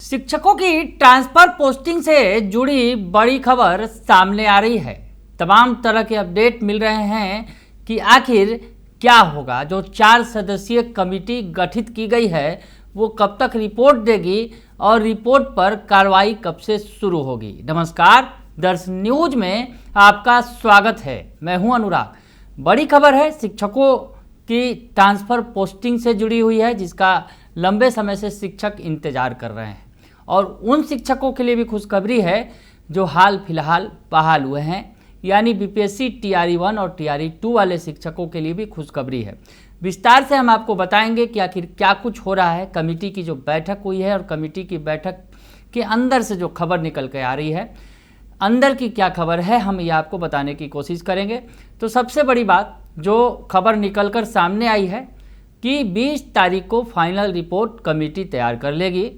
शिक्षकों की transfer posting से जुड़ी बड़ी खबर सामने आ रही है। तमाम तरह के अपडेट मिल रहे हैं कि आखिर क्या होगा। जो 4 सदस्यीय कमेटी गठित की गई है वो कब तक रिपोर्ट देगी और रिपोर्ट पर कार्रवाई कब से शुरू होगी। नमस्कार, दर्शन न्यूज में आपका स्वागत है। मैं हूं अनुराग। बड़ी खबर है, शिक्षकों की ट्रांसफर पोस्टिंग से जुड़ी हुई है, जिसका लंबे समय से शिक्षक इंतजार कर रहे हैं। और उन शिक्षकों के लिए भी खुशखबरी है जो हाल फिलहाल बहाल हुए हैं, यानी बीपीएससी टीआरई 1 और टीआरई 2 वाले शिक्षकों के लिए भी खुशखबरी है। विस्तार से हम आपको बताएंगे कि आखिर क्या कुछ हो रहा है। कमेटी की जो बैठक हुई है और कमेटी की बैठक के अंदर से जो खबर निकल के आ रही है, अंदर की क्या खबर है, हम ये आपको बताने की कोशिश करेंगे। तो सबसे बड़ी बात जो खबर निकल कर सामने आई है कि 20 तारीख को फाइनल रिपोर्ट कमेटी तैयार कर लेगी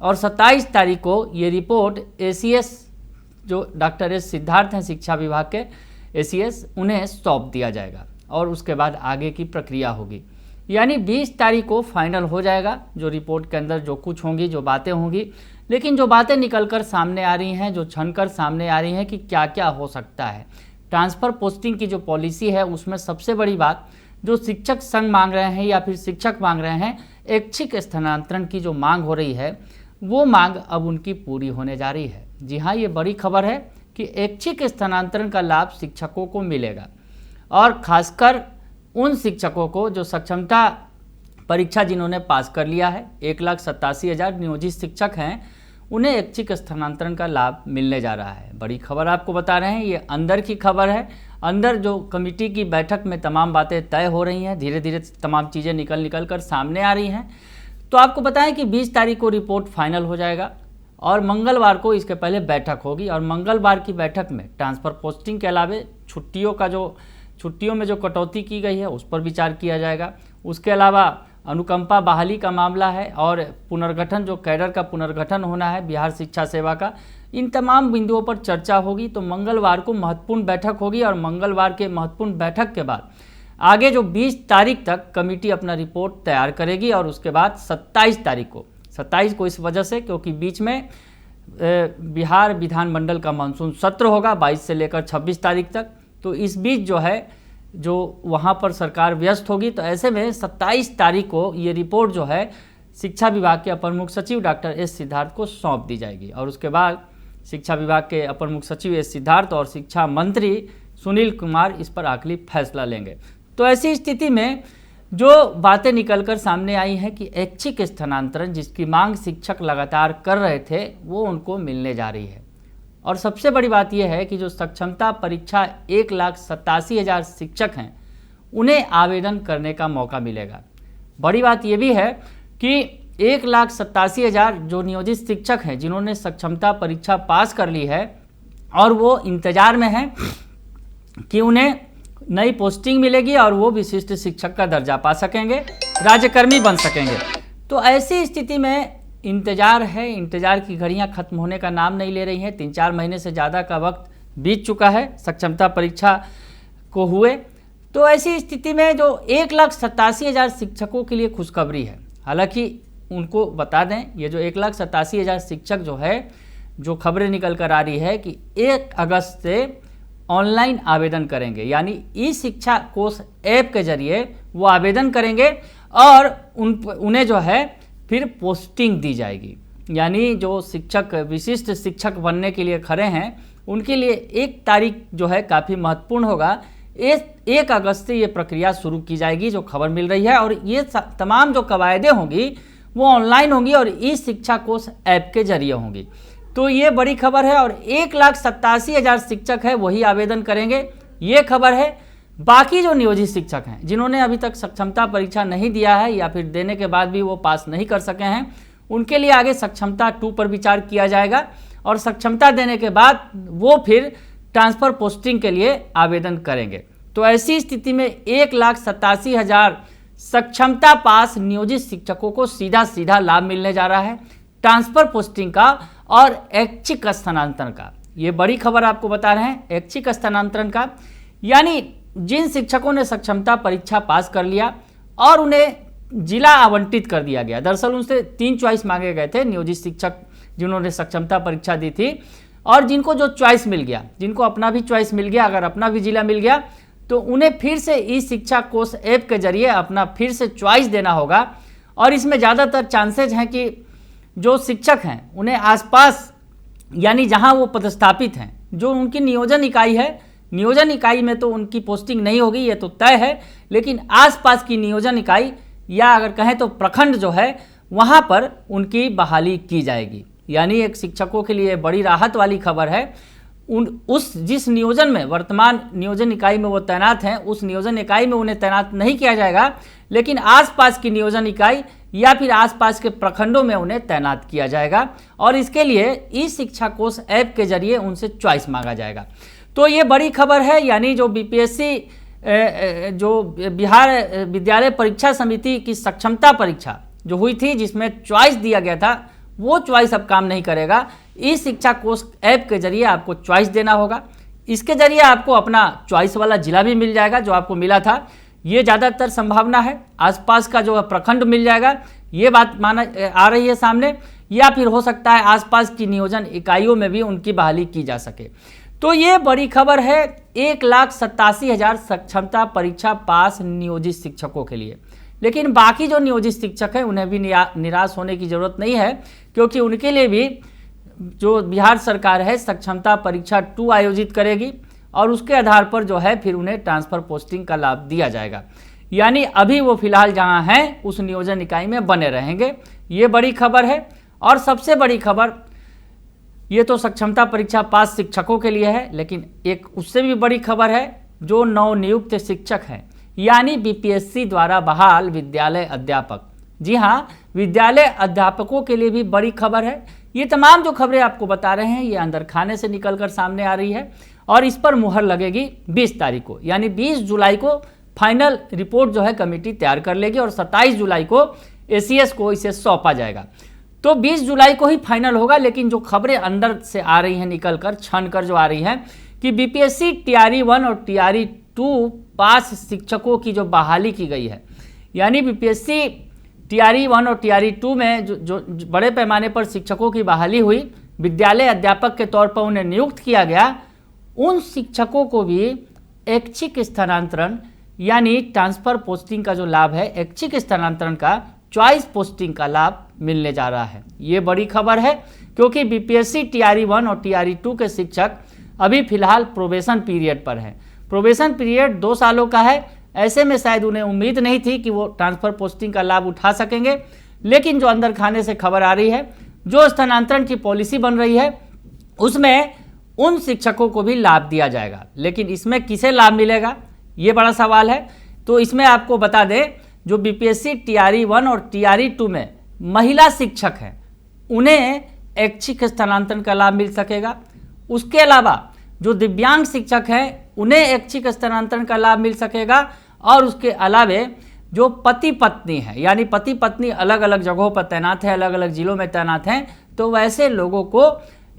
और 27 तारीख को ये रिपोर्ट एसीएस, जो डॉक्टर एस सिद्धार्थ हैं शिक्षा विभाग के एसीएस, उन्हें सौंप दिया जाएगा और उसके बाद आगे की प्रक्रिया होगी। यानी 20 तारीख को फाइनल हो जाएगा जो रिपोर्ट के अंदर जो कुछ होंगी, जो बातें होंगी। लेकिन जो बातें निकल कर सामने आ रही हैं, जो छन कर सामने आ रही हैं कि क्या क्या हो सकता है। ट्रांसफ़र पोस्टिंग की जो पॉलिसी है उसमें सबसे बड़ी बात जो शिक्षक संघ मांग रहे हैं या फिर शिक्षक मांग रहे हैं, ऐच्छिक स्थानांतरण की जो मांग हो रही है वो मांग अब उनकी पूरी होने जा रही है। जी हाँ, ये बड़ी खबर है कि ऐच्छिक स्थानांतरण का लाभ शिक्षकों को मिलेगा और खासकर उन शिक्षकों को जो सक्षमता परीक्षा जिन्होंने पास कर लिया है। 1,87,000 नियोजित शिक्षक हैं, उन्हें ऐच्छिक स्थानांतरण का लाभ मिलने जा रहा है। बड़ी खबर आपको बता रहे हैं, ये अंदर की खबर है। अंदर जो कमेटी की बैठक में तमाम बातें तय हो रही हैं, धीरे धीरे तमाम चीज़ें निकल कर सामने आ रही हैं। तो आपको बताएं कि 20 तारीख को रिपोर्ट फाइनल हो जाएगा और मंगलवार को इसके पहले बैठक होगी। और मंगलवार की बैठक में ट्रांसफ़र पोस्टिंग के अलावा छुट्टियों में जो कटौती की गई है उस पर विचार किया जाएगा। उसके अलावा अनुकंपा बहाली का मामला है और पुनर्गठन, जो कैडर का पुनर्गठन होना है बिहार शिक्षा सेवा का, इन तमाम बिंदुओं पर चर्चा होगी। तो मंगलवार को महत्वपूर्ण बैठक होगी और मंगलवार के महत्वपूर्ण बैठक के बाद आगे जो 20 तारीख तक कमेटी अपना रिपोर्ट तैयार करेगी और उसके बाद 27 को इस वजह से क्योंकि बीच में बिहार विधानमंडल का मानसून सत्र होगा 22 से लेकर 26 तारीख तक। तो इस बीच जो है जो वहाँ पर सरकार व्यस्त होगी। तो ऐसे में 27 तारीख को ये रिपोर्ट जो है शिक्षा विभाग के अपर मुख्य सचिव डॉक्टर एस सिद्धार्थ को सौंप दी जाएगी और उसके बाद शिक्षा विभाग के अपर मुख्य सचिव एस सिद्धार्थ और शिक्षा मंत्री सुनील कुमार इस पर आखिरी फैसला लेंगे। तो ऐसी स्थिति में जो बातें निकलकर सामने आई हैं कि ऐच्छिक स्थानांतरण जिसकी मांग शिक्षक लगातार कर रहे थे वो उनको मिलने जा रही है। और सबसे बड़ी बात यह है कि जो सक्षमता परीक्षा 1,87,000 शिक्षक हैं उन्हें आवेदन करने का मौका मिलेगा। बड़ी बात यह भी है कि 1,87,000 जो नियोजित शिक्षक हैं जिन्होंने सक्षमता परीक्षा पास कर ली है और वो इंतजार में हैं कि उन्हें नई पोस्टिंग मिलेगी और वो विशिष्ट शिक्षक का दर्जा पा सकेंगे, राज्यकर्मी बन सकेंगे। तो ऐसी स्थिति में इंतजार है, इंतजार की घड़ियां खत्म होने का नाम नहीं ले रही हैं। 3-4 महीने से ज़्यादा का वक्त बीत चुका है सक्षमता परीक्षा को हुए। तो ऐसी स्थिति में जो 1,87,000 शिक्षकों के लिए खुशखबरी है। हालांकि उनको बता दें, ये जो 1,87,000 शिक्षक जो है, जो खबरें निकल कर आ रही है कि 1 अगस्त से ऑनलाइन आवेदन करेंगे, यानी ई शिक्षा कोष ऐप के जरिए वो आवेदन करेंगे और उन्हें जो है फिर पोस्टिंग दी जाएगी। यानी जो शिक्षक विशिष्ट शिक्षक बनने के लिए खड़े हैं उनके लिए 1 तारीख जो है काफ़ी महत्वपूर्ण होगा। 1 अगस्त से ये प्रक्रिया शुरू की जाएगी, जो खबर मिल रही है। और ये तमाम जो कवायदें होंगी वो ऑनलाइन होंगी और ई शिक्षा कोष ऐप के जरिए होंगी। तो ये बड़ी खबर है और 1,87,000 शिक्षक है वही आवेदन करेंगे, ये खबर है। बाकी जो नियोजित शिक्षक हैं जिन्होंने अभी तक सक्षमता परीक्षा नहीं दिया है या फिर देने के बाद भी वो पास नहीं कर सके हैं, उनके लिए आगे सक्षमता 2 पर विचार किया जाएगा और सक्षमता देने के बाद वो फिर ट्रांसफ़र पोस्टिंग के लिए आवेदन करेंगे। तो ऐसी स्थिति में 1,87,000 सक्षमता पास नियोजित शिक्षकों को सीधा लाभ मिलने जा रहा है ट्रांसफ़र पोस्टिंग का और ऐच्छिक स्थानांतरण का। ये बड़ी खबर आपको बता रहे हैं, ऐच्छिक स्थानांतरण का। यानी जिन शिक्षकों ने सक्षमता परीक्षा पास कर लिया और उन्हें जिला आवंटित कर दिया गया। दरअसल उनसे 3 चॉइस मांगे गए थे नियोजित शिक्षक जिन्होंने सक्षमता परीक्षा दी थी, और जिनको जो चॉइस मिल गया, जिनको अपना भी चॉइस मिल गया, अगर अपना भी जिला मिल गया तो उन्हें फिर से ई शिक्षा कोष ऐप के जरिए अपना फिर से चॉइस देना होगा। और इसमें ज़्यादातर चांसेज हैं कि जो शिक्षक हैं उन्हें आसपास, यानी जहां वो पदस्थापित हैं, जो उनकी नियोजन इकाई है, नियोजन इकाई में तो उनकी पोस्टिंग नहीं होगी, ये तो तय है, लेकिन आसपास की नियोजन इकाई या अगर कहें तो प्रखंड जो है वहां पर उनकी बहाली की जाएगी। यानी एक शिक्षकों के लिए बड़ी राहत वाली खबर है। जिस नियोजन में वर्तमान नियोजन इकाई में वो तैनात हैं, उस नियोजन इकाई में उन्हें तैनात नहीं किया जाएगा, लेकिन आसपास की नियोजन इकाई या फिर आसपास के प्रखंडों में उन्हें तैनात किया जाएगा, और इसके लिए ई शिक्षा कोष ऐप के जरिए उनसे चॉइस मांगा जाएगा। तो ये बड़ी खबर है। यानी जो बीपीएससी जो बिहार विद्यालय परीक्षा समिति की सक्षमता परीक्षा जो हुई थी, जिसमें चॉइस दिया गया था, वो चॉइस अब काम नहीं करेगा। ई शिक्षा कोष ऐप के जरिए आपको चॉइस देना होगा। इसके जरिए आपको अपना चॉइस वाला जिला भी मिल जाएगा जो आपको मिला था, ये ज़्यादातर संभावना है। आसपास का जो प्रखंड मिल जाएगा, ये बात माना आ रही है सामने, या फिर हो सकता है आसपास की नियोजन इकाइयों में भी उनकी बहाली की जा सके। तो ये बड़ी खबर है 1,87,000 सक्षमता परीक्षा पास नियोजित शिक्षकों के लिए। लेकिन बाकी जो नियोजित शिक्षक हैं उन्हें भी निराश होने की ज़रूरत नहीं है, क्योंकि उनके लिए भी जो बिहार सरकार है सक्षमता परीक्षा 2 आयोजित करेगी, और उसके आधार पर जो है फिर उन्हें ट्रांसफ़र पोस्टिंग का लाभ दिया जाएगा। यानी अभी वो फिलहाल जहां हैं उस नियोजन इकाई में बने रहेंगे। ये बड़ी खबर है। और सबसे बड़ी खबर, ये तो सक्षमता परीक्षा पास शिक्षकों के लिए है, लेकिन एक उससे भी बड़ी खबर है जो नवनियुक्त शिक्षक हैं, यानी बीपीएससी द्वारा बहाल विद्यालय अध्यापक। जी हाँ, विद्यालय अध्यापकों के लिए भी बड़ी खबर है। ये तमाम जो खबरें आपको बता रहे हैं ये अंदर खाने से निकलकर सामने आ रही है, और इस पर मुहर लगेगी 20 तारीख को, यानी 20 जुलाई को फाइनल रिपोर्ट जो है कमेटी तैयार कर लेगी, और 27 जुलाई को एसीएस को इसे सौंपा जाएगा। तो 20 जुलाई को ही फाइनल होगा। लेकिन जो खबरें अंदर से आ रही हैं, निकल कर छन कर जो आ रही हैं, कि बीपीएससी टीआरई 1 और टीआरई 2 पास शिक्षकों की जो बहाली की गई है, यानी बीपीएससी टीआरई 1 और टीआरई 2 में जो बड़े पैमाने पर शिक्षकों की बहाली हुई, विद्यालय अध्यापक के तौर पर उन्हें नियुक्त किया गया, उन शिक्षकों को भी ऐच्छिक स्थानांतरण यानी ट्रांसफर पोस्टिंग का जो लाभ है, ऐच्छिक स्थानांतरण का, चॉइस पोस्टिंग का लाभ मिलने जा रहा है। ये बड़ी खबर है, क्योंकि बीपीएससी टीआरई 1 और टीआरई 2 के शिक्षक अभी फिलहाल प्रोबेशन पीरियड पर हैं। प्रोबेशन पीरियड 2 सालों का है। ऐसे में शायद उन्हें उम्मीद नहीं थी कि वो ट्रांसफर पोस्टिंग का लाभ उठा सकेंगे, लेकिन जो अंदर खाने से खबर आ रही है, जो स्थानांतरण की पॉलिसी बन रही है, उसमें उन शिक्षकों को भी लाभ दिया जाएगा। लेकिन इसमें किसे लाभ मिलेगा, ये बड़ा सवाल है। तो इसमें आपको बता दें, जो बीपीएससी टीआरई 1 और टीआरई 2 में महिला शिक्षक हैं, उन्हें ऐच्छिक स्थानांतरण का लाभ मिल सकेगा। उसके अलावा जो दिव्यांग शिक्षक हैं, उन्हें ऐच्छिक स्थानांतरण का लाभ मिल सकेगा। और उसके अलावे जो पति पत्नी हैं, यानी पति पत्नी अलग अलग जगहों पर तैनात हैं, अलग अलग जिलों में तैनात हैं, तो वैसे लोगों को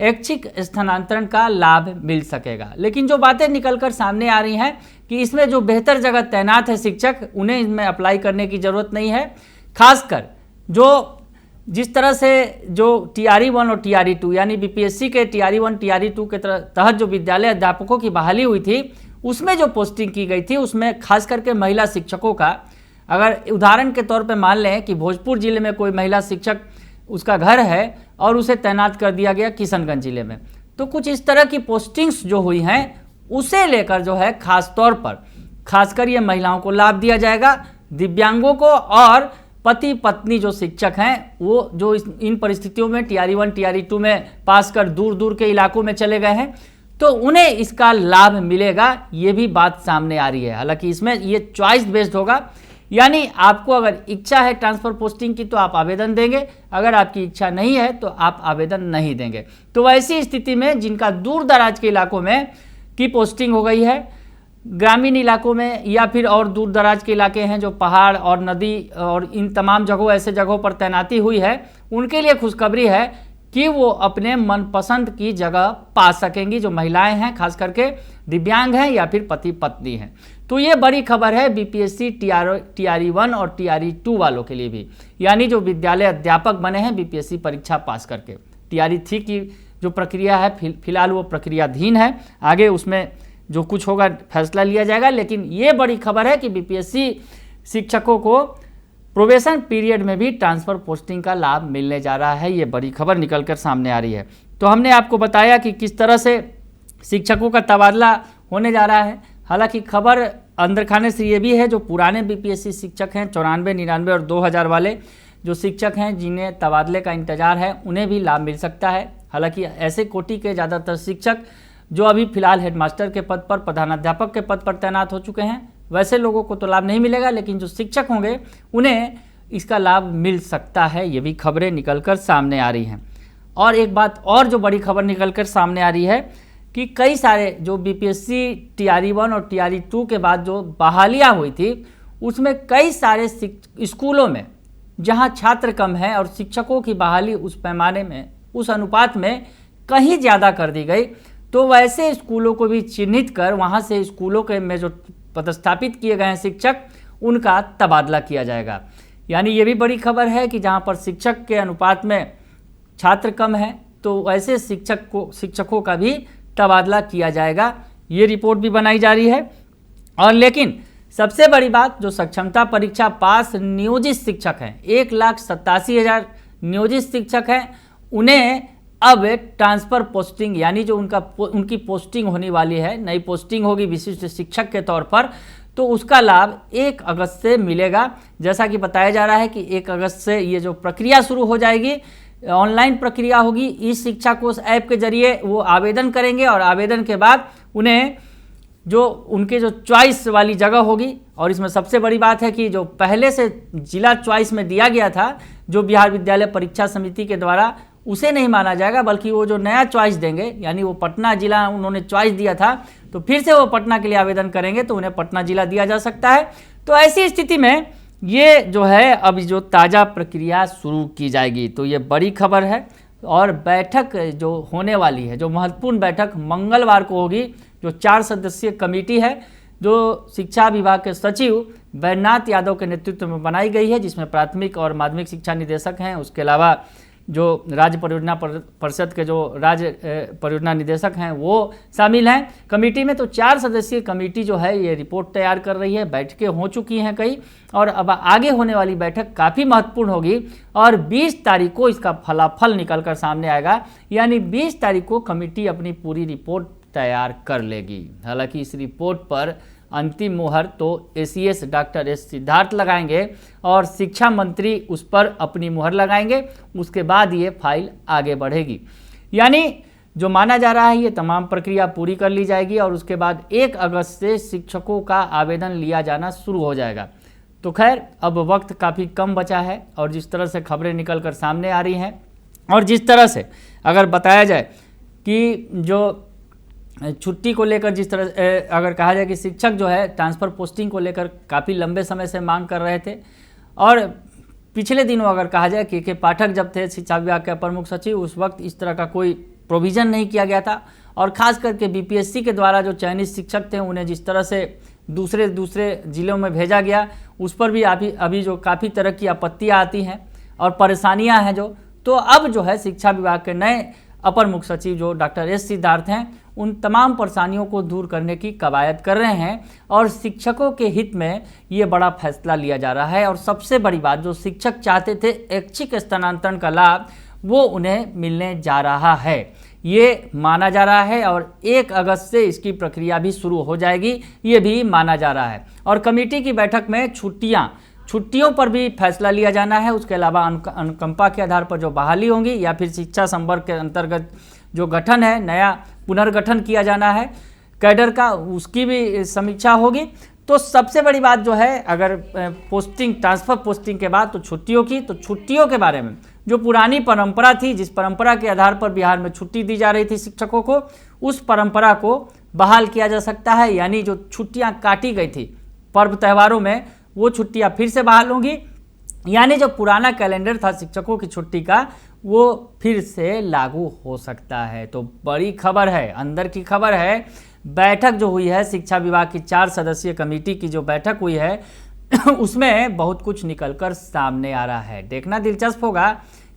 ऐच्छिक स्थानांतरण का लाभ मिल सकेगा। लेकिन जो बातें निकलकर सामने आ रही हैं कि इसमें जो बेहतर जगह तैनात है शिक्षक, उन्हें इसमें अप्लाई करने की ज़रूरत नहीं है। खासकर जो जिस तरह से जो टीआरई 1 और टीआरई 2 यानी बीपीएससी के टीआरई 1 टीआरई 2 के तहत जो विद्यालय अध्यापकों की बहाली हुई थी, उसमें जो पोस्टिंग की गई थी, उसमें खास करके महिला शिक्षकों का, अगर उदाहरण के तौर पे मान लें कि भोजपुर जिले में कोई महिला शिक्षक उसका घर है और उसे तैनात कर दिया गया किशनगंज जिले में, तो कुछ इस तरह की पोस्टिंग्स जो हुई हैं, उसे लेकर जो है खास तौर पर खासकर ये महिलाओं को लाभ दिया जाएगा, दिव्यांगों को, और पति पत्नी जो शिक्षक हैं वो जो इन परिस्थितियों में टीआरई 1 टीआरई 2 में पास कर दूर दूर के इलाकों में चले गए हैं, तो उन्हें इसका लाभ मिलेगा। ये भी बात सामने आ रही है। हालांकि इसमें ये चॉइस बेस्ड होगा, यानी आपको अगर इच्छा है ट्रांसफ़र पोस्टिंग की तो आप आवेदन देंगे, अगर आपकी इच्छा नहीं है तो आप आवेदन नहीं देंगे। तो ऐसी स्थिति में जिनका दूर दराज के इलाकों में की पोस्टिंग हो गई है, ग्रामीण इलाकों में या फिर और दूर दराज के इलाके हैं जो पहाड़ और नदी और इन तमाम जगहों ऐसे जगहों पर तैनाती हुई है, उनके लिए खुशखबरी है कि वो अपने मनपसंद की जगह पा सकेंगी, जो महिलाएं हैं, खास करके दिव्यांग हैं या फिर पति पत्नी हैं। तो ये बड़ी खबर है बीपीएससी TRE1 और TRE2 वालों के लिए भी, यानी जो विद्यालय अध्यापक बने हैं बीपीएससी परीक्षा पास करके। TRE3 की जो प्रक्रिया है फिलहाल वो प्रक्रियाधीन है, आगे उसमें जो कुछ होगा फैसला लिया जाएगा। लेकिन ये बड़ी खबर है कि बीपीएससी शिक्षकों को प्रोबेशन पीरियड में भी ट्रांसफ़र पोस्टिंग का लाभ मिलने जा रहा है। ये बड़ी खबर निकलकर सामने आ रही है। तो हमने आपको बताया कि किस तरह से शिक्षकों का तबादला होने जा रहा है। हालांकि खबर अंदर खाने से ये भी है, जो पुराने बीपीएससी शिक्षक हैं 94, 99 और 2000 वाले जो शिक्षक हैं जिन्हें तबादले का इंतजार है, उन्हें भी लाभ मिल सकता है। हालांकि ऐसे कोटि के ज़्यादातर शिक्षक जो अभी फिलहाल हेडमास्टर के पद पर, प्रधानाध्यापक के पद पर तैनात हो चुके हैं, वैसे लोगों को तो लाभ नहीं मिलेगा, लेकिन जो शिक्षक होंगे उन्हें इसका लाभ मिल सकता है। ये भी खबरें निकलकर सामने आ रही हैं। और एक बात और जो बड़ी खबर निकलकर सामने आ रही है कि कई सारे जो बीपीएससी TRE1 और TRE2 के बाद जो बहालियाँ हुई थी, उसमें कई सारे स्कूलों में जहां छात्र कम हैं और शिक्षकों की बहाली उस पैमाने में, उस अनुपात में कहीं ज़्यादा कर दी गई, तो वैसे स्कूलों को भी चिन्हित कर वहां से स्कूलों के में जो पदस्थापित किए गए हैं शिक्षक, उनका तबादला किया जाएगा। यानी ये भी बड़ी खबर है कि जहां पर शिक्षक के अनुपात में छात्र कम है, तो वैसे शिक्षकों का भी तबादला किया जाएगा। ये रिपोर्ट भी बनाई जा रही है। और लेकिन सबसे बड़ी बात, जो सक्षमता परीक्षा पास नियोजित शिक्षक हैं, 1,87,000 नियोजित शिक्षक हैं, उन्हें अब ट्रांसफ़र पोस्टिंग, यानी जो उनकी पोस्टिंग होने वाली है, नई पोस्टिंग होगी विशिष्ट शिक्षक के तौर पर, तो उसका लाभ 1 अगस्त से मिलेगा। जैसा कि बताया जा रहा है कि 1 अगस्त से ये जो प्रक्रिया शुरू हो जाएगी, ऑनलाइन प्रक्रिया होगी। इस शिक्षा कोष ऐप के जरिए वो आवेदन करेंगे और आवेदन के बाद उन्हें जो उनके जो चॉइस वाली जगह होगी, और इसमें सबसे बड़ी बात है कि जो पहले से जिला चॉइस में दिया गया था, जो बिहार विद्यालय परीक्षा समिति के द्वारा, उसे नहीं माना जाएगा, बल्कि वो जो नया चॉइस देंगे, यानी वो पटना जिला उन्होंने चॉइस दिया था, तो फिर से वो पटना के लिए आवेदन करेंगे तो उन्हें पटना जिला दिया जा सकता है। तो ऐसी स्थिति में ये जो है अब जो ताज़ा प्रक्रिया शुरू की जाएगी, तो ये बड़ी खबर है। और बैठक जो होने वाली है, जो महत्वपूर्ण बैठक मंगलवार को होगी, जो 4 सदस्यीय कमेटी है, जो शिक्षा विभाग के सचिव बैजनाथ यादव के नेतृत्व में बनाई गई है, जिसमें प्राथमिक और माध्यमिक शिक्षा निदेशक हैं, उसके अलावा जो राज्य परियोजना परिषद के जो राज्य परियोजना निदेशक हैं वो शामिल हैं कमेटी में। तो 4 सदस्यीय कमेटी जो है ये रिपोर्ट तैयार कर रही है। बैठकें हो चुकी हैं कई, और अब आगे होने वाली बैठक काफ़ी महत्वपूर्ण होगी, और 20 तारीख को इसका फलाफल निकल कर सामने आएगा। यानी 20 तारीख को कमेटी अपनी पूरी रिपोर्ट तैयार कर लेगी। हालांकि इस रिपोर्ट पर अंतिम मुहर तो ACS डॉक्टर S सिद्धार्थ लगाएंगे और शिक्षा मंत्री उस पर अपनी मुहर लगाएंगे। उसके बाद ये फाइल आगे बढ़ेगी। यानी जो माना जा रहा है ये तमाम प्रक्रिया पूरी कर ली जाएगी और उसके बाद 1 अगस्त से शिक्षकों का आवेदन लिया जाना शुरू हो जाएगा। तो खैर अब वक्त काफ़ी कम बचा है, और जिस तरह से खबरें निकल कर सामने आ रही हैं, और जिस तरह से अगर बताया जाए कि जो छुट्टी को लेकर, जिस तरह अगर कहा जाए कि शिक्षक जो है ट्रांसफ़र पोस्टिंग को लेकर काफ़ी लंबे समय से मांग कर रहे थे, और पिछले दिनों अगर कहा जाए कि पाठक जब थे शिक्षा विभाग के अपर मुख्य सचिव, उस वक्त इस तरह का कोई प्रोविज़न नहीं किया गया था। और ख़ास करके बीपीएससी के द्वारा जो चयनित शिक्षक थे उन्हें जिस तरह से दूसरे जिलों में भेजा गया, उस पर भी अभी जो काफ़ी तरह की आपत्तियाँ आती हैं और परेशानियाँ हैं तो अब जो है शिक्षा विभाग के नए अपर मुख्य सचिव जो डॉक्टर S सिद्धार्थ हैं, उन तमाम परेशानियों को दूर करने की कवायद कर रहे हैं, और शिक्षकों के हित में ये बड़ा फैसला लिया जा रहा है। और सबसे बड़ी बात, जो शिक्षक चाहते थे ऐच्छिक स्थानांतरण का लाभ, वो उन्हें मिलने जा रहा है, ये माना जा रहा है। और 1 अगस्त से इसकी प्रक्रिया भी शुरू हो जाएगी, ये भी माना जा रहा है। और कमेटी की बैठक में छुट्टियों पर भी फैसला लिया जाना है। उसके अलावा अनुकंपा के आधार पर जो बहाली होंगी, या फिर शिक्षा संवर्ग के अंतर्गत जो गठन है, नया पुनर्गठन किया जाना है कैडर का, उसकी भी समीक्षा होगी। तो सबसे बड़ी बात जो है, अगर ट्रांसफ़र पोस्टिंग के बाद तो छुट्टियों के बारे में जो पुरानी परंपरा थी, जिस परंपरा के आधार पर बिहार में छुट्टी दी जा रही थी शिक्षकों को, उस परंपरा को बहाल किया जा सकता है। यानी जो छुट्टियां काटी गई थी पर्व त्योहारों में, वो छुट्टियां फिर से बहाल होंगी। यानी जो पुराना कैलेंडर था शिक्षकों की छुट्टी का, वो फिर से लागू हो सकता है। तो बड़ी खबर है, अंदर की खबर है। बैठक जो हुई है शिक्षा विभाग की 4 सदस्यीय कमेटी की जो बैठक हुई है उसमें बहुत कुछ निकलकर सामने आ रहा है। देखना दिलचस्प होगा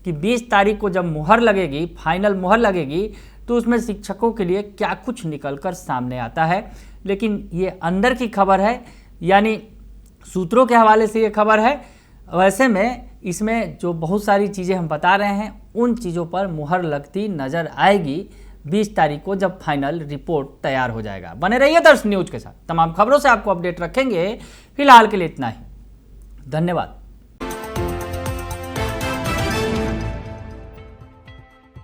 कि 20 तारीख को जब मुहर लगेगी, फाइनल मुहर लगेगी, तो उसमें शिक्षकों के लिए क्या कुछ निकलकर सामने आता है। लेकिन ये अंदर की खबर है, यानी सूत्रों के हवाले से ये खबर है। वैसे में इसमें जो बहुत सारी चीज़ें हम बता रहे हैं उन चीज़ों पर मुहर लगती नज़र आएगी 20 तारीख को जब फाइनल रिपोर्ट तैयार हो जाएगा। बने रहिए दर्श न्यूज के साथ, तमाम खबरों से आपको अपडेट रखेंगे। फिलहाल के लिए इतना ही, धन्यवाद।